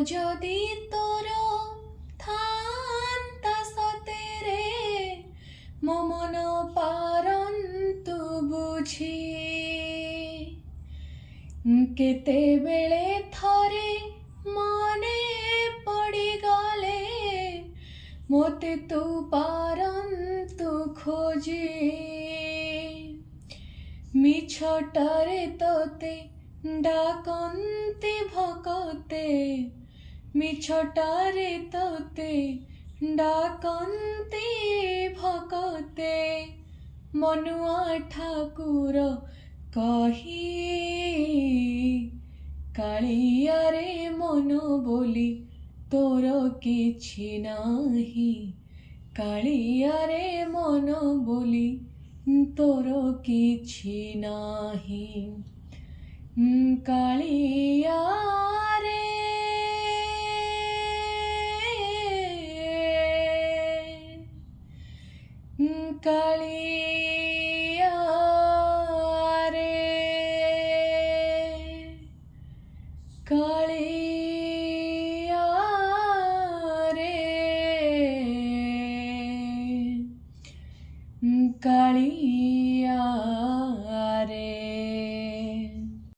যদি তোর থান্তা সতেরে মো মন পারন্তু বুঝি কেতেবেলে থরে মনে পড়ি গলে মোতে তু পারন্তু খোঁজি মিছটারে তোতে ডাকন্তি ভকতে মিছটারে তোতে ডাকন্তি ভকতে মনুয়া ঠাকুর কহি কাଳିয়ারে মন বলি তোর কিছু নাহি কাଳିয়ারে মন বলি তোর কিছু নাহি কাଳିয়ারে কাଳିয়ারে কাଳିয়ারে কাଳିয়া